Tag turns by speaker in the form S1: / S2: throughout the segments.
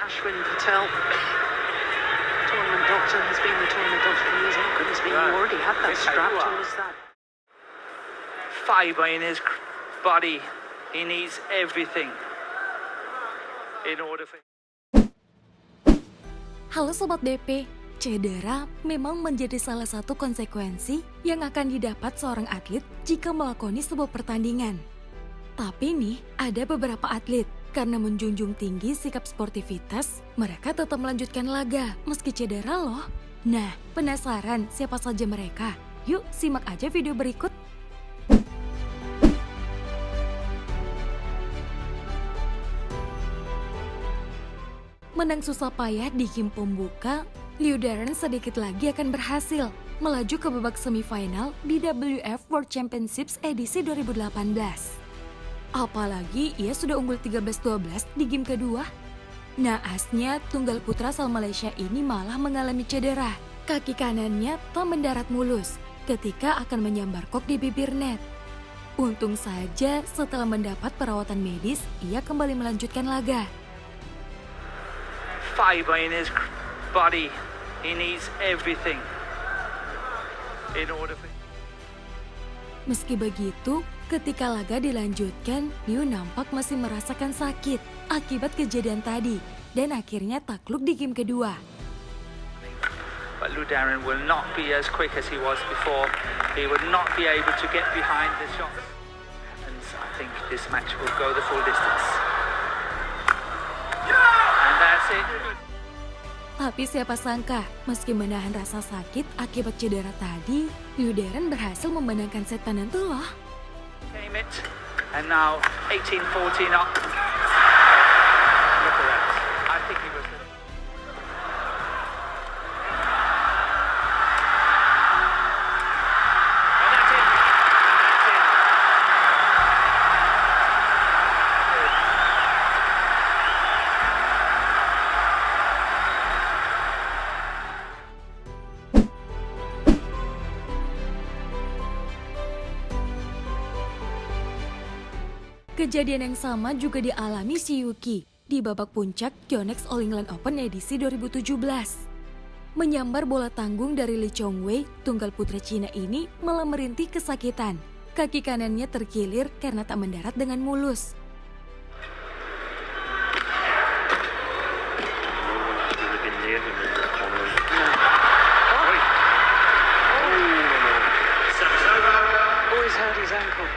S1: Ashwin Patel, tournament doctor, has been the tournament doctor for years. Oh goodness me, you already had that strap. Who was that?
S2: Fibre in his body. He needs everything in order for...
S3: Halo Sobat BP, cedera memang menjadi salah satu konsekuensi yang akan didapat seorang atlet jika melakoni sebuah pertandingan. Tapi nih, ada beberapa atlet, karena menjunjung tinggi sikap sportivitas, mereka tetap melanjutkan laga meski cedera loh. Nah, penasaran siapa saja mereka? Yuk simak aja video berikut. Menang susah payah di game pembuka, Liu Darren sedikit lagi akan berhasil melaju ke babak semifinal di WF World Championships edisi 2018. Apalagi ia sudah unggul 13-12 di game kedua. Naasnya, tunggal putra asal Malaysia ini malah mengalami cedera. Kaki kanannya tak mendarat mulus ketika akan menyambar kok di bibir net. Untung saja setelah mendapat perawatan medis, ia kembali melanjutkan laga.
S2: Fibre in his body. He needs everything in order for...
S3: Meski begitu, ketika laga dilanjutkan, Liu nampak masih merasakan sakit akibat kejadian tadi dan akhirnya takluk di game kedua.
S2: But Liu Darren will not be as quick as he was before. He would not be able to get behind the shots. And I think this match will go the full distance. And that's it.
S3: Tapi siapa sangka, meski menahan rasa sakit akibat cedera tadi, Liu Darren berhasil memenangkan set penentu loh.
S2: Came it, and now 18-14 up. Look at that. I think he was... And that's it. That's it.
S3: Kejadian yang sama juga dialami si Yuki di babak puncak Yonex All England Open edisi 2017. Menyambar bola tanggung dari Lee Chong Wei, tunggal putra Cina ini malah merintih kesakitan. Kaki kanannya terkilir karena tak mendarat dengan mulus.
S1: Always hurt his ankle.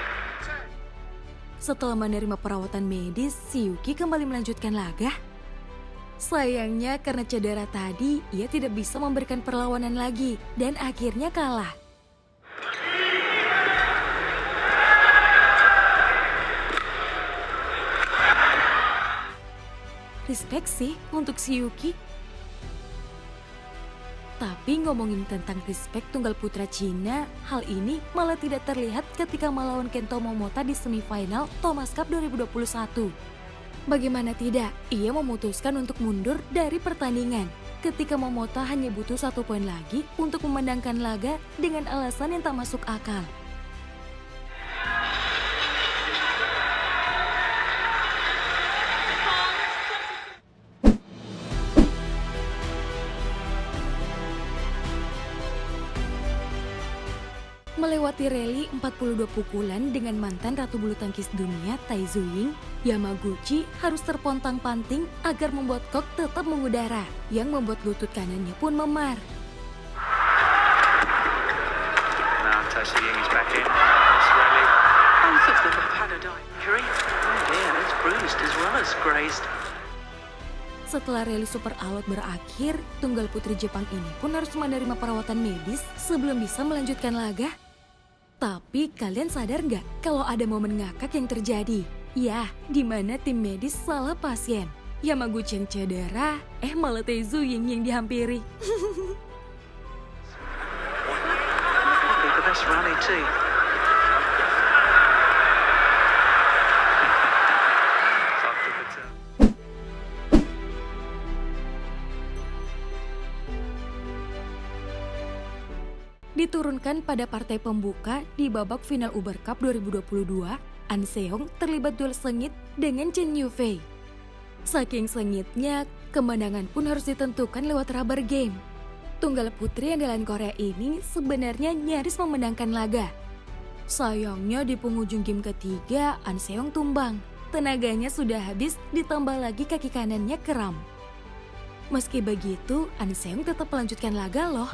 S3: Setelah menerima perawatan medis, si Yuki kembali melanjutkan laga. Sayangnya karena cedera tadi, ia tidak bisa memberikan perlawanan lagi dan akhirnya kalah. Respect sih untuk si Yuki. Tapi ngomongin tentang respect tunggal putra Cina, hal ini malah tidak terlihat ketika melawan Kento Momota di semifinal Thomas Cup 2021. Bagaimana tidak, ia memutuskan untuk mundur dari pertandingan ketika Momota hanya butuh 1 poin lagi untuk memenangkan laga dengan alasan yang tak masuk akal. Melewati rally 42 pukulan dengan mantan ratu bulu tangkis dunia Tai Tzu Ying, Yamaguchi harus terpontang-panting agar membuat kok tetap mengudara, yang membuat lutut kanannya pun memar.
S2: Now Tai Tzu Ying is back in this rally.
S1: Both of them have had a injury. Oh dear, it's bruised as well as grazed.
S3: Setelah rally super alot berakhir, tunggal putri Jepang ini pun harus menerima perawatan medis sebelum bisa melanjutkan laga. Tapi kalian sadar nggak kalau ada momen ngakak yang terjadi? Ya, di mana tim medis salah pasien. Yamaguchi yang cedera, malah Tai Tzu Ying yang dihampiri.
S1: Probably the best rally too.
S3: Diturunkan pada partai pembuka di babak final Uber Cup 2022, An Seong terlibat duel sengit dengan Chen Yufei. Saking sengitnya, kemenangan pun harus ditentukan lewat rubber game. Tunggal putri andalan Korea ini sebenarnya nyaris memenangkan laga. Sayangnya di penghujung game ketiga, An Seong tumbang. Tenaganya sudah habis, ditambah lagi kaki kanannya kram. Meski begitu, An Seong tetap melanjutkan laga loh.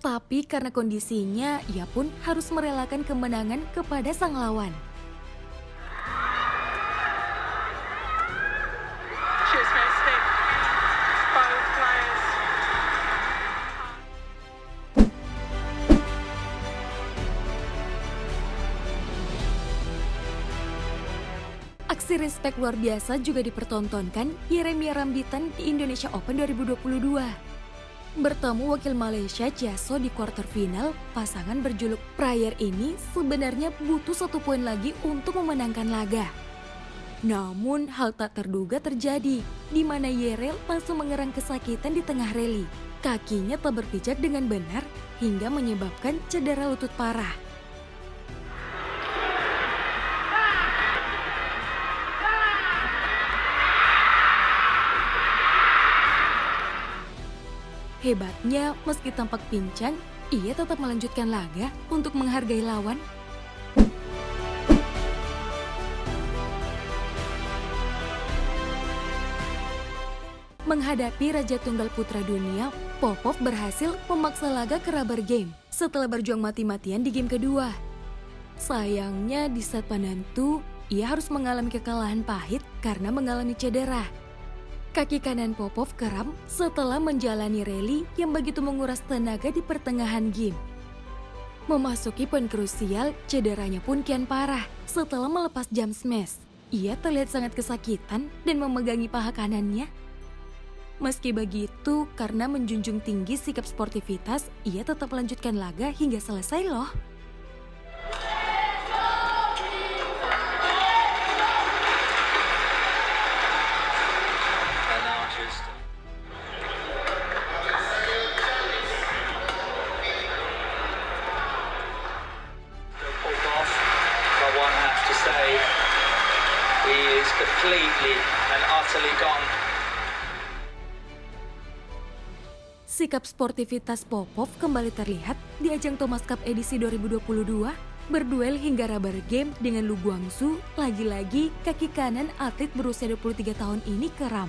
S3: Tapi karena kondisinya, ia pun harus merelakan kemenangan kepada sang lawan.
S1: She was very stiff. Both players.
S3: Aksi respect luar biasa juga dipertontonkan Yeremia Rambitan di Indonesia Open 2022. Bertemu wakil Malaysia Jaso di quarter final, pasangan berjuluk Prayer ini sebenarnya butuh 1 poin lagi untuk memenangkan laga. Namun hal tak terduga terjadi, di mana Yerel langsung mengerang kesakitan di tengah rally. Kakinya tak berpijak dengan benar hingga menyebabkan cedera lutut parah. Hebatnya, meski tampak pincang, ia tetap melanjutkan laga untuk menghargai lawan. Menghadapi Raja Tunggal Putra Dunia, Popov berhasil memaksa laga ke rubber game setelah berjuang mati-matian di game kedua. Sayangnya di set penentu, ia harus mengalami kekalahan pahit karena mengalami cedera. Kaki kanan Popov kram setelah menjalani rally yang begitu menguras tenaga di pertengahan game. Memasuki poin krusial, cederanya pun kian parah setelah melepas jump smash. Ia terlihat sangat kesakitan dan memegangi paha kanannya. Meski begitu, karena menjunjung tinggi sikap sportivitas, ia tetap melanjutkan laga hingga selesai loh.
S2: Completely and utterly gone.
S3: Sikap sportivitas Popov kembali terlihat di ajang Thomas Cup edisi 2022, berduel hingga rubber game dengan Lu Guangzu. Lagi-lagi kaki kanan atlet berusia 23 tahun ini kram.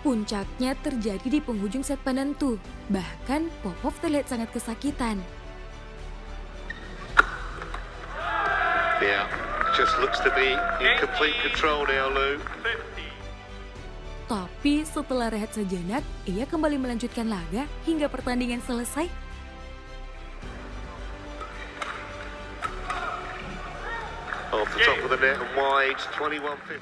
S3: Puncaknya terjadi di penghujung set penentu, bahkan Popov terlihat sangat kesakitan.
S4: Yeah. Just looks to be in complete control now, Lou.
S3: Tapi setelah rehat sejenak, ia kembali melanjutkan laga hingga pertandingan selesai.
S4: Off the top of the net and wide, 21-50.